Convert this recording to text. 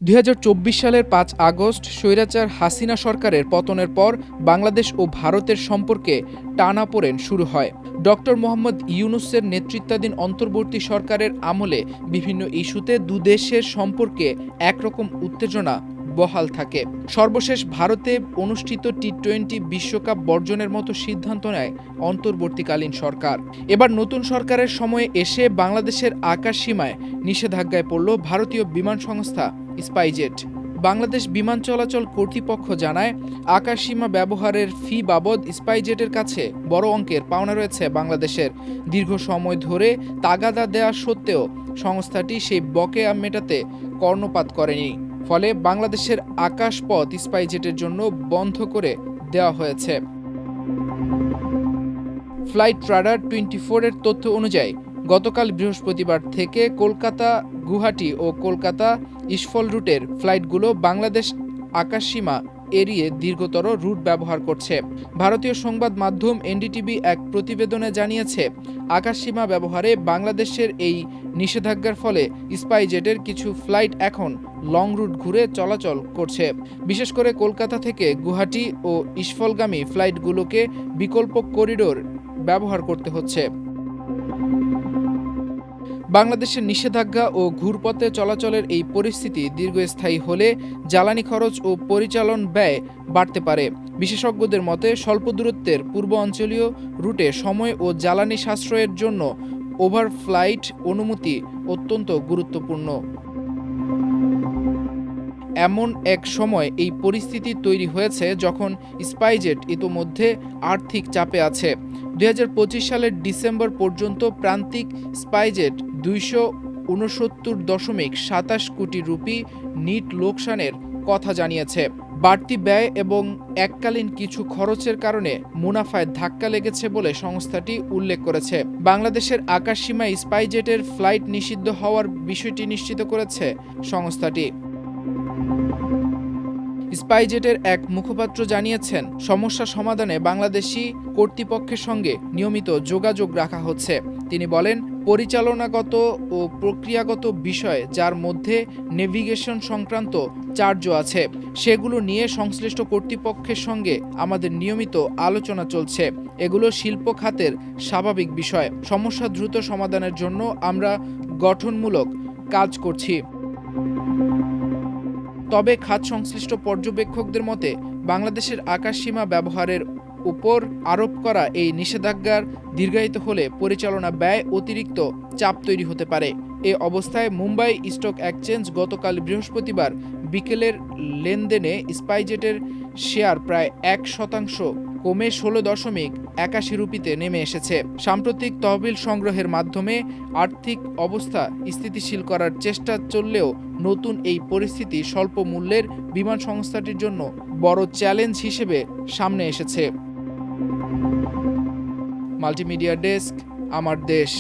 ২০২৪ সালের ৫ আগস্ট স্বৈরাচার হাসিনা সরকারের পতনের পর বাংলাদেশ ও ভারতের সম্পর্কে টানাপোড়েন শুরু হয়। ডক্টর মোহাম্মদ ইউনূসের নেতৃত্বাধীন অন্তর্বর্তী সরকারের আমলে বিভিন্ন ইস্যুতে দুদেশের সম্পর্কে একরকম উত্তেজনা বহাল থাকে। সর্বশেষ ভারতে অনুষ্ঠিত টি-20 বিশ্বকাপ বর্জনের মতো সিদ্ধান্ত নেয় অন্তর্বর্তীকালীন সরকার। এবার নতুন সরকারের সময়ে এসে বাংলাদেশের আকাশসীমায় নিষেধাজ্ঞায় পড়ল ভারতীয় বিমান সংস্থা স্পাইজেট। বাংলাদেশ বিমান চলাচল কর্তৃপক্ষ জানায়, আকাশসীমা ব্যবহারের ফি বাবদ স্পাইজেটের কাছে বড় অঙ্কের পাওনা রয়েছে বাংলাদেশের। দীর্ঘ সময় ধরে তাগাদা দেওয়া সত্ত্বেও সংস্থাটি সেই বকেয়া মেটাতে কর্ণপাত করেনি। ফলে বাংলাদেশের আকাশপথ স্পাইজেটের জন্য বন্ধ করে দেওয়া হয়েছে। ফ্লাইট রাডার 24 এর তথ্য অনুযায়ী গতকাল বৃহস্পতিবার থেকে কলকাতা গুয়াহাটি ও কলকাতা ইম্ফল রুটের ফ্লাইটগুলো বাংলাদেশ আকাশসীমা এড়িয়ে দীর্ঘতর রুট ব্যবহার করছে। ভারতীয় সংবাদ মাধ্যম এনডিটিভি এক প্রতিবেদনে জানিয়েছে, আকাশসীমা ব্যবহারে বাংলাদেশের এই নিষেধাজ্ঞার ফলে স্পাইজেটের কিছু ফ্লাইট এখন লং রুট ঘুরে চলাচল করছে। বিশেষ করে কলকাতা থেকে গুয়াহাটি ও ইম্ফলগামী ফ্লাইটগুলোকে বিকল্প করিডোর ব্যবহার করতে হচ্ছে। বাংলাদেশের নিষেধাজ্ঞা ও ঘুরপথে চলাচলের এই পরিস্থিতি দীর্ঘস্থায়ী হলে জ্বালানি খরচ ও পরিচালন ব্যয় বাড়তে পারে। বিশেষজ্ঞদের মতে স্বল্প দূরত্বের পূর্বাঞ্চলীয় রুটে সময় ও জ্বালানি সাশ্রয়ের জন্য ওভারফ্লাইট অনুমতি অত্যন্ত গুরুত্বপূর্ণ। এমন এক সময় এই পরিস্থিতি তৈরি হয়েছে যখন স্পাইজেট ইতোমধ্যে আর্থিক চাপে আছে। ২০২৫ সালের ডিসেম্বর পর্যন্ত প্রান্তিক স্পাইজেট ২৬৯.২৭ কোটি রুপি নিট লোকসানের কথা জানিয়েছে। বাড়তি ব্যয় এবং এককালীন কিছু খরচের কারণে মুনাফায় ধাক্কা লেগেছে বলে সংস্থাটি উল্লেখ করেছে। বাংলাদেশের আকাশসীমায় স্পাইজেটের ফ্লাইট নিষিদ্ধ হওয়ার বিষয়টি নিশ্চিত করেছে সংস্থাটি। স্পাইজেটের এক মুখপাত্র জানিয়েছেন, সমস্যা সমাধানে বাংলাদেশি কর্তৃপক্ষের সঙ্গে নিয়মিত যোগাযোগ রাখা হচ্ছে। তিনি বলেন, পরিচালনাগত ও প্রক্রিয়াগত বিষয় যার মধ্যে নেভিগেশন সংক্রান্ত চার্জ আছে, সেগুলো নিয়ে সংশ্লিষ্ট কর্তৃপক্ষের সঙ্গে আমাদের নিয়মিত আলোচনা চলছে। এগুলো শিল্প খাতের স্বাভাবিক বিষয়। সমস্যা দ্রুত সমাধানের জন্য আমরা গঠনমূলক কাজ করছি। তবে খাত সংশ্লিষ্ট পর্যবেক্ষকদের মতে, বাংলাদেশের আকাশসীমা ব্যবহারের উপর আরোপ করা এই নিষেধাজ্ঞার দীর্ঘায়িত হলে পরিচালনা ব্যয় অতিরিক্ত চাপ তৈরি হতে পারে। এ অবস্থায় মুম্বাই স্টক এক্সচেঞ্জ গতকাল বৃহস্পতিবার বিকেলের লেনদেনে স্পাইজেটের শেয়ার প্রায় 1% কমে 16.81 রুপিতে নেমে এসেছে। সাম্প্রতিক তহবিল সংগ্রহের মাধ্যমে আর্থিক অবস্থা স্থিতিশীল করার চেষ্টা চললেও নতুন এই পরিস্থিতি স্বল্প মূল্যের বিমান সংস্থাটির জন্য বড় চ্যালেঞ্জ হিসেবে সামনে এসেছে। মাল্টিমিডিয়া ডেস্ক, আমার দেশ।